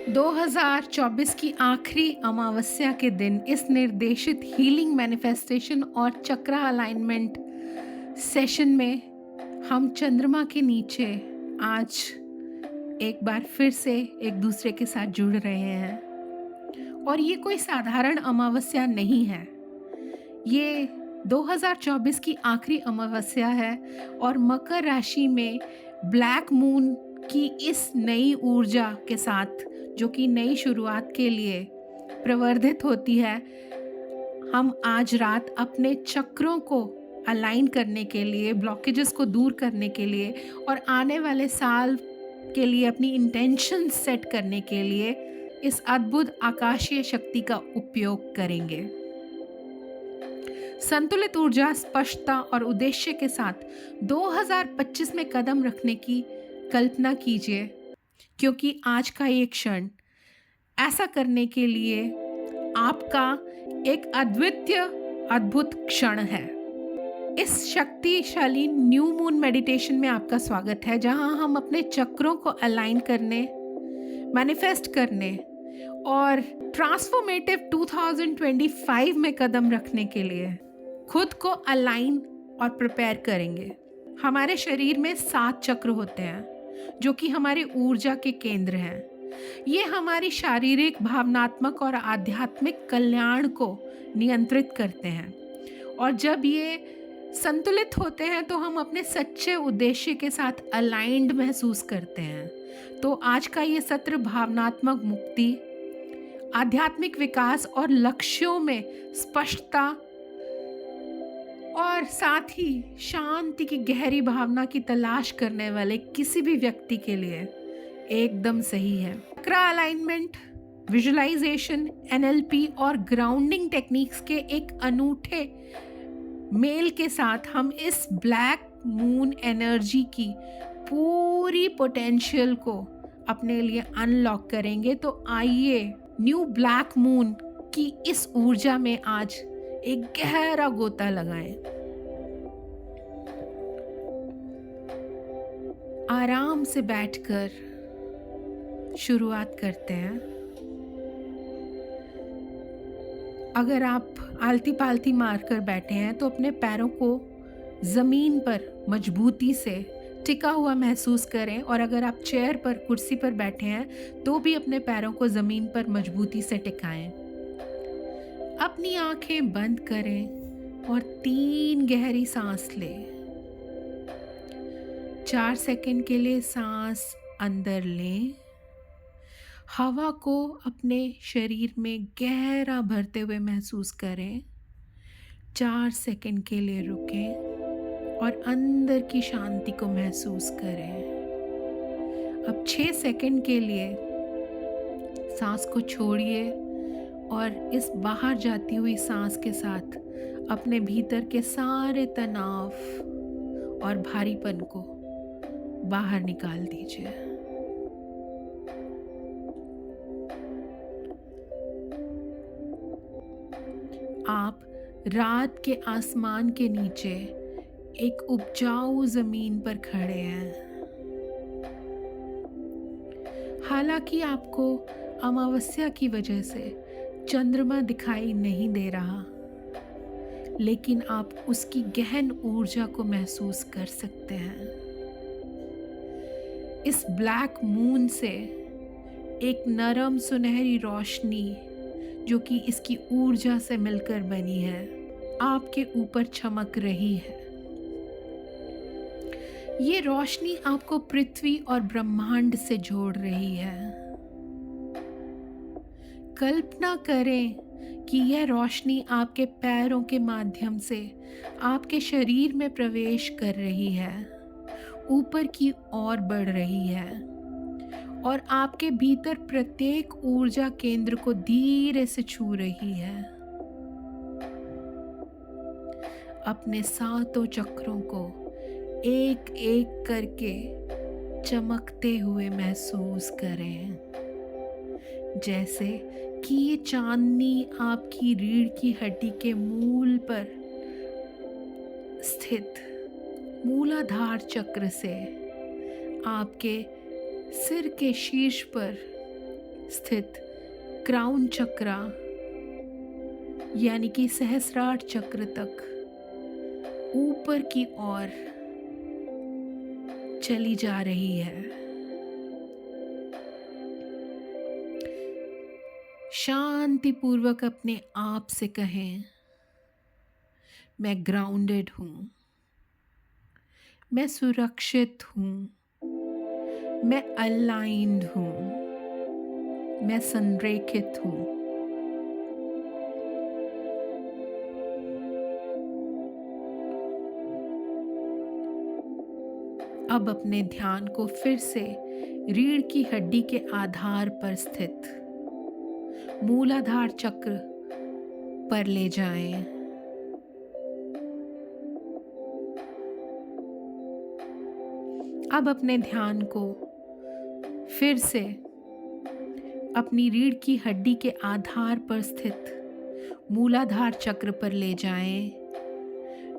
2024 की आखिरी अमावस्या के दिन इस निर्देशित हीलिंग मैनिफेस्टेशन और चक्र अलाइनमेंट सेशन में हम चंद्रमा के नीचे आज एक बार फिर से एक दूसरे के साथ जुड़ रहे हैं। और ये कोई साधारण अमावस्या नहीं है, ये 2024 की आखिरी अमावस्या है और मकर राशि में ब्लैक मून की इस नई ऊर्जा के साथ, जो कि नई शुरुआत के लिए प्रवर्धित होती है, हम आज रात अपने चक्रों को अलाइन करने के लिए, ब्लॉकेजेस को दूर करने के लिए और आने वाले साल के लिए अपनी इंटेंशन सेट करने के लिए इस अद्भुत आकाशीय शक्ति का उपयोग करेंगे। संतुलित ऊर्जा, स्पष्टता और उद्देश्य के साथ 2025 में कदम रखने की कल्पना कीजिए, क्योंकि आज का ये क्षण ऐसा करने के लिए आपका एक अद्वितीय अद्भुत क्षण है। इस शक्तिशाली न्यू मून मेडिटेशन में आपका स्वागत है, जहां हम अपने चक्रों को अलाइन करने, मैनिफेस्ट करने और ट्रांसफॉर्मेटिव 2025 में कदम रखने के लिए खुद को अलाइन और प्रिपेयर करेंगे। हमारे शरीर में 7 चक्र होते हैं, जो कि हमारी ऊर्जा के केंद्र हैं। ये हमारी शारीरिक, भावनात्मक और आध्यात्मिक कल्याण को नियंत्रित करते हैं। और जब ये संतुलित होते हैं तो हम अपने सच्चे उद्देश्य के साथ अलाइंड महसूस करते हैं। तो आज का ये सत्र भावनात्मक मुक्ति, आध्यात्मिक विकास और लक्ष्यों में स्पष्टता और साथ ही शांति की गहरी भावना की तलाश करने वाले किसी भी व्यक्ति के लिए एकदम सही है। चक्र अलाइनमेंट, विजुअलाइजेशन, एनएलपी और ग्राउंडिंग टेक्निक्स के एक अनूठे मेल के साथ हम इस ब्लैक मून एनर्जी की पूरी पोटेंशियल को अपने लिए अनलॉक करेंगे। तो आइए न्यू ब्लैक मून की इस ऊर्जा में आज एक गहरा गोता लगाएं। आराम से बैठकर शुरुआत करते हैं। अगर आप आलती पालती मारकर बैठे हैं तो अपने पैरों को ज़मीन पर मजबूती से टिका हुआ महसूस करें, और अगर आप चेयर पर, कुर्सी पर बैठे हैं तो भी अपने पैरों को ज़मीन पर मजबूती से टिकाएं। अपनी आंखें बंद करें और 3 गहरी सांस लें। 4 सेकंड के लिए सांस अंदर लें, हवा को अपने शरीर में गहरा भरते हुए महसूस करें। 4 सेकंड के लिए रुकें और अंदर की शांति को महसूस करें। अब 6 सेकंड के लिए सांस को छोड़िए और इस बाहर जाती हुई सांस के साथ अपने भीतर के सारे तनाव और भारीपन को बाहर निकाल दीजिए। आप रात के आसमान के नीचे एक उपजाऊ जमीन पर खड़े हैं। हालांकि आपको अमावस्या की वजह से चंद्रमा दिखाई नहीं दे रहा, लेकिन आप उसकी गहन ऊर्जा को महसूस कर सकते हैं। इस ब्लैक मून से एक नरम सुनहरी रोशनी, जो कि इसकी ऊर्जा से मिलकर बनी है, आपके ऊपर चमक रही है। ये रोशनी आपको पृथ्वी और ब्रह्मांड से जोड़ रही है। कल्पना करें कि यह रोशनी आपके पैरों के माध्यम से आपके शरीर में प्रवेश कर रही है, ऊपर की ओर बढ़ रही है और आपके भीतर प्रत्येक ऊर्जा केंद्र को धीरे से छू रही है। अपने 7 चक्रों को एक एक करके चमकते हुए महसूस करें, जैसे कि ये चांदनी आपकी रीढ़ की हड्डी के मूल पर स्थित मूलाधार चक्र से आपके सिर के शीर्ष पर स्थित क्राउन चक्रा यानी कि सहस्रार चक्र तक ऊपर की ओर चली जा रही है। शांति पूर्वक अपने आप से कहें, मैं ग्राउंडेड हूँ, मैं सुरक्षित हूँ, मैं अलाइंड हूँ, मैं संरेखित हूँ। अब अपने ध्यान को फिर से रीढ़ की हड्डी के आधार पर स्थित मूलाधार चक्र पर ले जाएं। अब अपने ध्यान को फिर से अपनी रीढ़ की हड्डी के आधार पर स्थित मूलाधार चक्र पर ले जाएं,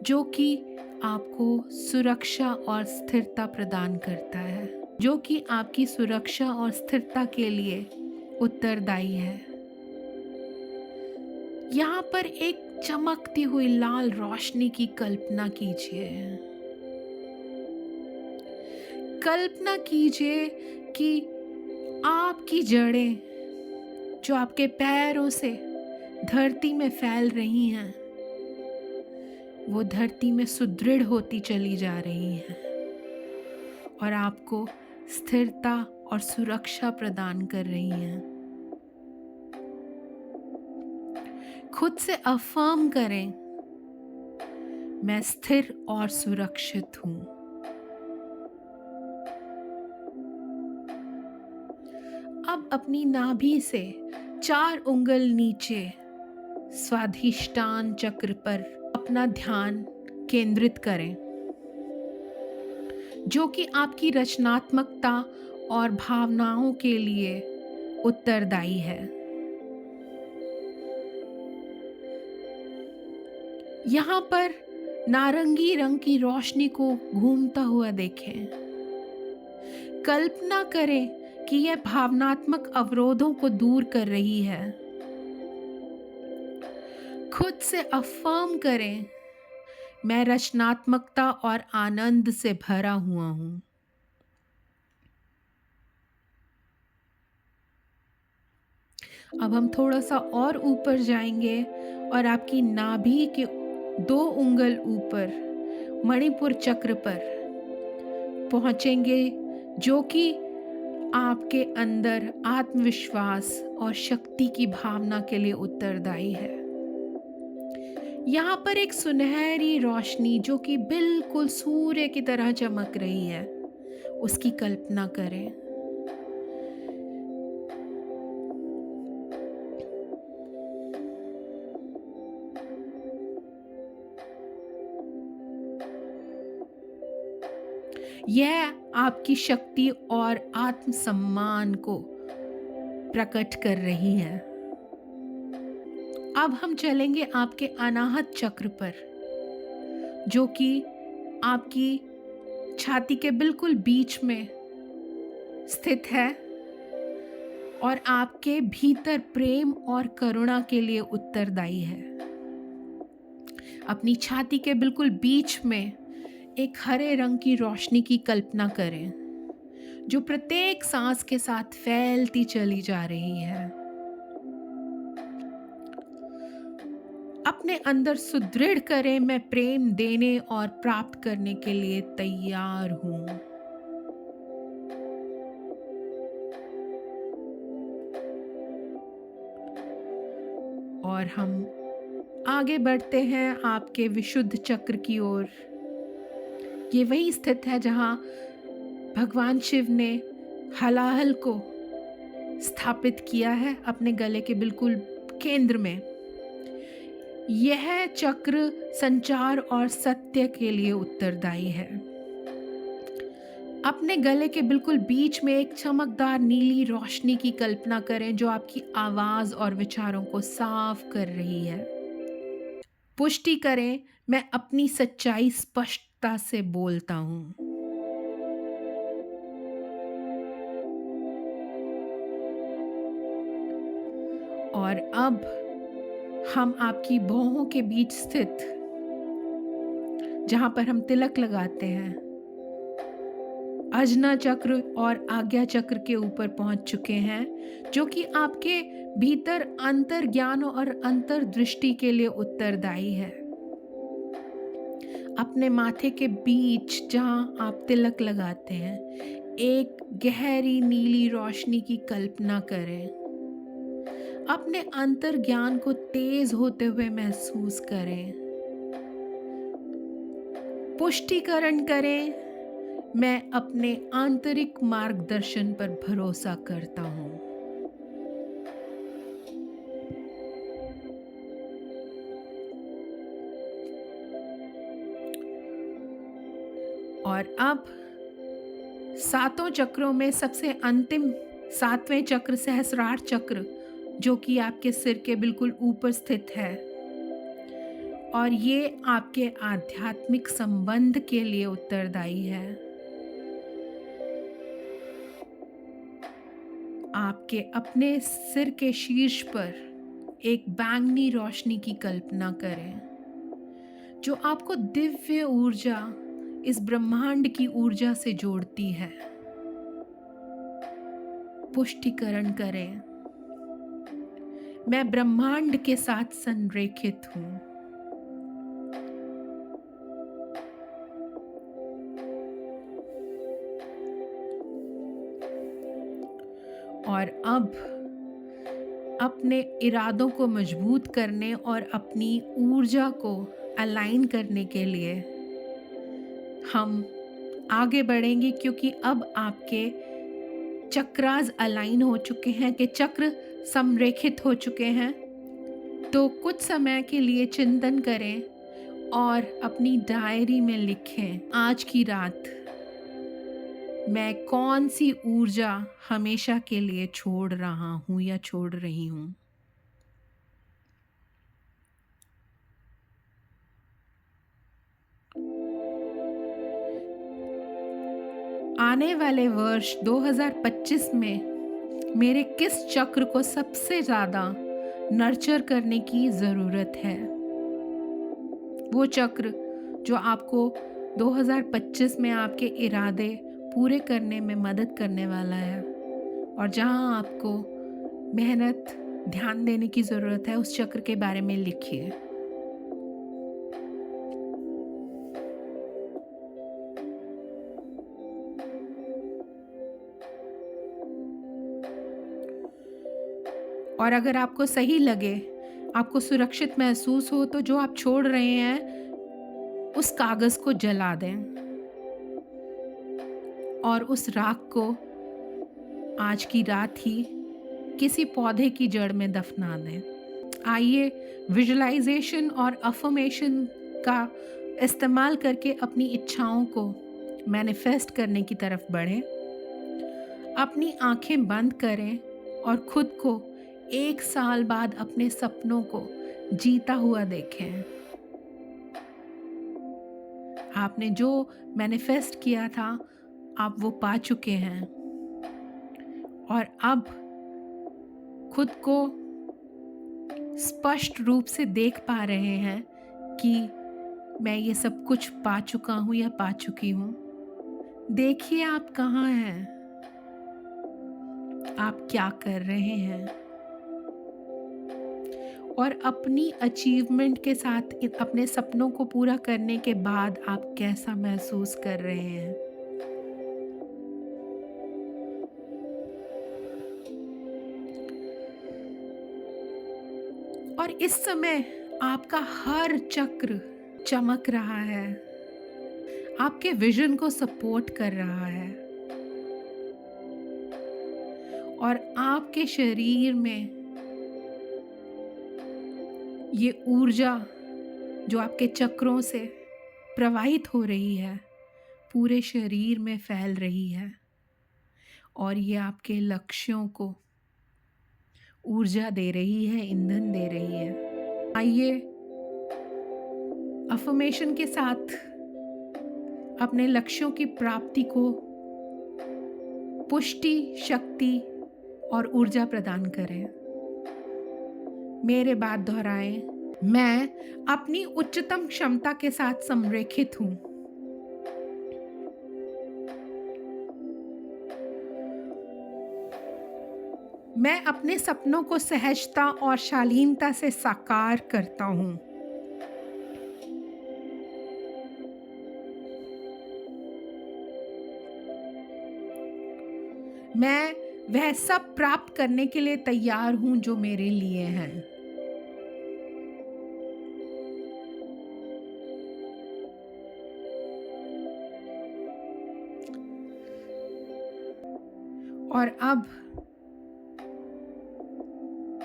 जो कि आपको सुरक्षा और स्थिरता प्रदान करता है, जो कि आपकी सुरक्षा और स्थिरता के लिए उत्तरदायी है। यहाँ पर एक चमकती हुई लाल रोशनी की कल्पना कीजिए। कल्पना कीजिए कि आपकी जड़ें जो आपके पैरों से धरती में फैल रही हैं, वो धरती में सुदृढ़ होती चली जा रही हैं और आपको स्थिरता और सुरक्षा प्रदान कर रही हैं। खुद से अफर्म करें, मैं स्थिर और सुरक्षित हूं। अब अपनी नाभि से 4 उंगल नीचे स्वाधिष्ठान चक्र पर अपना ध्यान केंद्रित करें, जो कि आपकी रचनात्मकता और भावनाओं के लिए उत्तरदायी है। यहाँ पर नारंगी रंग की रोशनी को घूमता हुआ देखें। कल्पना करें कि यह भावनात्मक अवरोधों को दूर कर रही है। खुद से अफर्म करें, मैं रचनात्मकता और आनंद से भरा हुआ हूं। अब हम थोड़ा सा और ऊपर जाएंगे और आपकी नाभि के 2 उंगल ऊपर मणिपुर चक्र पर पहुंचेंगे, जो कि आपके अंदर आत्मविश्वास और शक्ति की भावना के लिए उत्तरदायी है। यहाँ पर एक सुनहरी रोशनी जो कि बिल्कुल सूर्य की तरह चमक रही है, उसकी कल्पना करें। यह आपकी शक्ति और आत्मसम्मान को प्रकट कर रही है। अब हम चलेंगे आपके अनाहत चक्र पर, जो कि आपकी छाती के बिल्कुल बीच में स्थित है और आपके भीतर प्रेम और करुणा के लिए उत्तरदायी है। अपनी छाती के बिल्कुल बीच में एक हरे रंग की रोशनी की कल्पना करें, जो प्रत्येक सांस के साथ फैलती चली जा रही है। अपने अंदर सुदृढ़ करें, मैं प्रेम देने और प्राप्त करने के लिए तैयार हूं। और हम आगे बढ़ते हैं आपके विशुद्ध चक्र की ओर। ये वही स्थित है जहां भगवान शिव ने हलाहल को स्थापित किया है अपने गले के बिल्कुल केंद्र में। यह चक्र संचार और सत्य के लिए उत्तरदायी है। अपने गले के बिल्कुल बीच में एक चमकदार नीली रोशनी की कल्पना करें, जो आपकी आवाज और विचारों को साफ कर रही है। पुष्टि करें, मैं अपनी सच्चाई स्पष्टता से बोलता हूं। और अब हम आपकी भौहों के बीच स्थित, जहां पर हम तिलक लगाते हैं, अजना चक्र और आज्ञा चक्र के ऊपर पहुंच चुके हैं, जो कि आपके भीतर अंतर ज्ञान और अंतर दृष्टि के लिए उत्तरदायी है। अपने माथे के बीच जहां आप तिलक लगाते हैं, एक गहरी नीली रोशनी की कल्पना करें। अपने अंतर ज्ञान को तेज होते हुए महसूस करें। पुष्टिकरण करें, मैं अपने आंतरिक मार्गदर्शन पर भरोसा करता हूं। और अब सातों चक्रों में सबसे अंतिम सातवें चक्र सहस्रार चक्र, जो कि आपके सिर के बिल्कुल ऊपर स्थित है, और ये आपके आध्यात्मिक संबंध के लिए उत्तरदायी है। आपके अपने सिर के शीर्ष पर एक बैंगनी रोशनी की कल्पना करें, जो आपको दिव्य ऊर्जा, इस ब्रह्मांड की ऊर्जा से जोड़ती है। पुष्टिकरण करें, मैं ब्रह्मांड के साथ संरेखित हूं। और अब अपने इरादों को मजबूत करने और अपनी ऊर्जा को अलाइन करने के लिए हम आगे बढ़ेंगे, क्योंकि अब आपके चक्रास अलाइन हो चुके हैं, कि चक्र संरेखित हो चुके हैं। तो कुछ समय के लिए चिंतन करें और अपनी डायरी में लिखें, आज की रात मैं कौन सी ऊर्जा हमेशा के लिए छोड़ रहा हूं या छोड़ रही हूं। आने वाले वर्ष 2025 में मेरे किस चक्र को सबसे ज़्यादा नर्चर करने की ज़रूरत है। वो चक्र जो आपको 2025 में आपके इरादे पूरे करने में मदद करने वाला है, और जहां आपको मेहनत, ध्यान देने की ज़रूरत है, उस चक्र के बारे में लिखिए। और अगर आपको सही लगे, आपको सुरक्षित महसूस हो, तो जो आप छोड़ रहे हैं उस कागज़ को जला दें और उस राख को आज की रात ही किसी पौधे की जड़ में दफना दें। आइए विजुअलाइजेशन और अफर्मेशन का इस्तेमाल करके अपनी इच्छाओं को मैनिफेस्ट करने की तरफ बढ़ें। अपनी आंखें बंद करें और खुद को 1 साल बाद अपने सपनों को जीता हुआ देखें। आपने जो मैनिफेस्ट किया था, आप वो पा चुके हैं, और अब खुद को स्पष्ट रूप से देख पा रहे हैं कि मैं ये सब कुछ पा चुका हूँ या पा चुकी हूँ। देखिए आप कहाँ हैं, आप क्या कर रहे हैं, और अपनी अचीवमेंट के साथ अपने सपनों को पूरा करने के बाद आप कैसा महसूस कर रहे हैं। और इस समय आपका हर चक्र चमक रहा है, आपके विजन को सपोर्ट कर रहा है, और आपके शरीर में ये ऊर्जा जो आपके चक्रों से प्रवाहित हो रही है, पूरे शरीर में फैल रही है, और ये आपके लक्ष्यों को ऊर्जा दे रही है, ईंधन दे रही है। आइए अफर्मेशन के साथ अपने लक्ष्यों की प्राप्ति को पुष्टि, शक्ति और ऊर्जा प्रदान करें। मेरे बात दोहराएं। मैं अपनी उच्चतम क्षमता के साथ संरेखित हूँ। मैं अपने सपनों को सहजता और शालीनता से साकार करता हूँ। मैं वह सब प्राप्त करने के लिए तैयार हूँ जो मेरे लिए हैं। और अब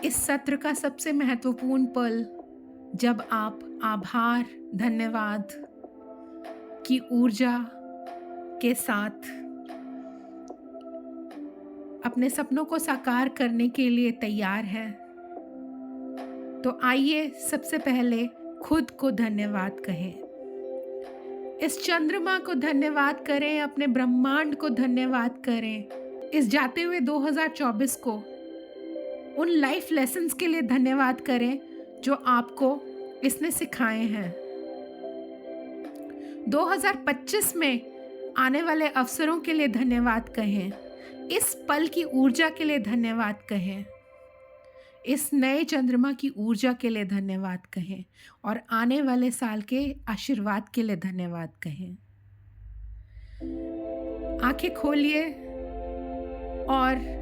इस सत्र का सबसे महत्वपूर्ण पल, जब आप आभार, धन्यवाद की ऊर्जा के साथ अपने सपनों को साकार करने के लिए तैयार हैं, तो आइए सबसे पहले खुद को धन्यवाद कहें। इस चंद्रमा को धन्यवाद करें, अपने ब्रह्मांड को धन्यवाद करें। इस जाते हुए 2024 को उन लाइफ लेसन्स के लिए धन्यवाद करें जो आपको इसने सिखाए हैं। 2025 में आने वाले अवसरों के लिए धन्यवाद कहें। इस पल की ऊर्जा के लिए धन्यवाद कहें। इस नए चंद्रमा की ऊर्जा के लिए धन्यवाद कहें और आने वाले साल के आशीर्वाद के लिए धन्यवाद कहें। आंखें खोलिए और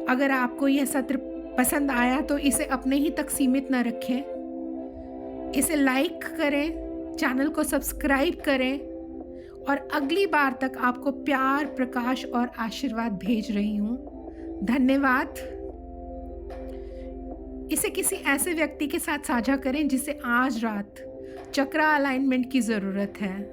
अगर आपको यह सत्र पसंद आया तो इसे अपने ही तक सीमित न रखें। इसे लाइक करें, चैनल को सब्सक्राइब करें और अगली बार तक आपको प्यार, प्रकाश और आशीर्वाद भेज रही हूँ। धन्यवाद। इसे किसी ऐसे व्यक्ति के साथ साझा करें जिसे आज रात चक्रा अलाइनमेंट की ज़रूरत है।